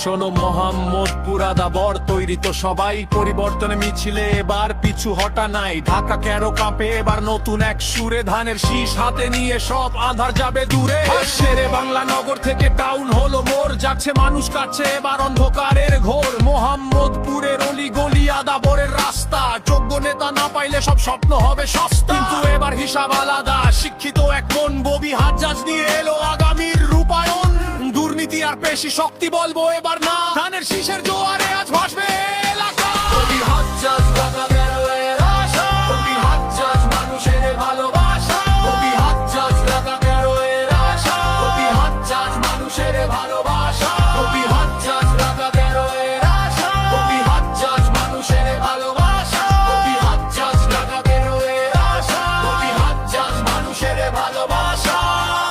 শোনো মোহাম্মদপুর আদাবর তৈরি তো সবাই, পরিবর্তনে মিছিলে এবার পিছু হটা নাই। ঢাকা কেরো কাঁপে এবার নতুন এক সুরে, ধানের শীষ হাতে নিয়ে সব আধার যাবে দূরে। শেরে বাংলা নগর থেকে টাউন হলো মোর, যাচ্ছে মানুষ কাছে এবার অন্ধকারের ঘোর। মোহাম্মদপুরের অলি গলি আদাবরের রাস্তা, যোগ্য নেতা না পাইলে সব স্বপ্ন হবে সস্তা। কিন্তু এবার হিসাব আলাদা, শিক্ষিত এক মন ববি হাজ্জাজ নিয়ে এলো আগামীর রূপায়ণ। দুর্নীতি আর পেশি শক্তি বলবো এবার না, ধানের শীষের জোয়ারে আজ ভাসবে এলাকা। ববি হাজ্জাজ ঢাকা কেরোয়ের আশা, ববি হাজ্জাজ মানুষের ভালোবাসা। ববি হাজ্জাজ ঢাকা কেরোয়ের আশা, ববি হাজ্জাজ মানুষের ভালোবাসা। ববি হাজ্জাজ ঢাকা কেরোয়ের আশা, ববি হাজ্জাজ মানুষের ভালোবাসা। ববি হাজ্জাজ ঢাকা কেরোয়ের আশা, ববি হাজ্জাজ মানুষের ভালোবাসা।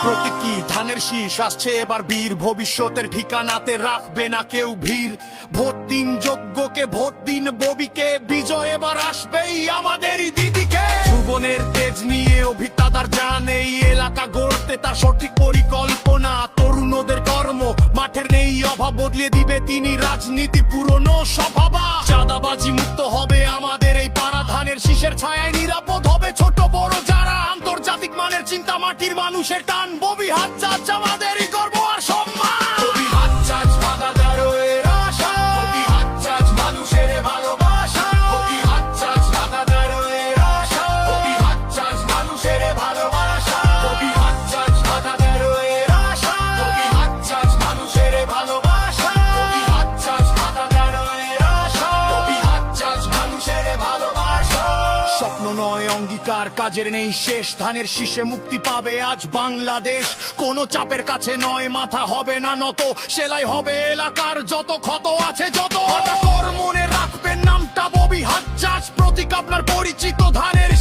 প্রতীকী ধানের শীষ আসছে এবার বীর, ভবিষ্যতের ঠিকানাতে রাখবে না কেউ ভিড়। ভোট দিন যোগ্যকে, ভোট দিন ববিকে, বিজয় এবার আসবেই আমাদেরই দিদিকে। যুবনের তেজ নিয়ে অভিজ্ঞতার জান, এই এলাকা গড়তে তার সঠিক পরিকল্পনা। তরুণদের কর্ম মাঠের নেই অভাব, বদলে দিবে তিনি রাজনীতি পুরনো স্বভাবা। চাঁদাবাজি মুক্ত হবে আমাদের এই পাড়া, ধানের শীষের ছায়ায় নিরাপদ হবে ছোট বড় যারা। আন্তর্জাতিক মানের চিন্তা, মাটির মানুষের টান, ববি হাজ্জাজ আমাদেরই গর্ব আর সম্মান। ববি হাজ্জাজ ঢাকা কেরোয়ের আশা, ববি হাজ্জাজ মানুষের ভালোবাসা। ববি হাজ্জাজ ঢাকা কেরোয়ের আশা, ববি হাজ্জাজ মানুষের ভালোবাসা। ববি হাজ্জাজ ঢাকা কেরোয়ের আশা, ববি হাজ্জাজ মানুষের ভালোবাসা। ববি হাজ্জাজ ঢাকা কেরোয়ের আশা, ববি হাজ্জাজ মানুষের ভালোবাসা। স্বপ্ন নয় অঙ্গীকার, কাজের নেই শেষ, ধানের শীষে মুক্তি পাবে আজ বাংলাদেশ। কোনো চাপের কাছে নয় মাথা হবে না নত, সেলাই হবে এলাকার যত ক্ষত আছে যত। মনে রাখবেন নামটা ববি হাজ্জাজ, প্রতীক আপনার পরিচিত ধানের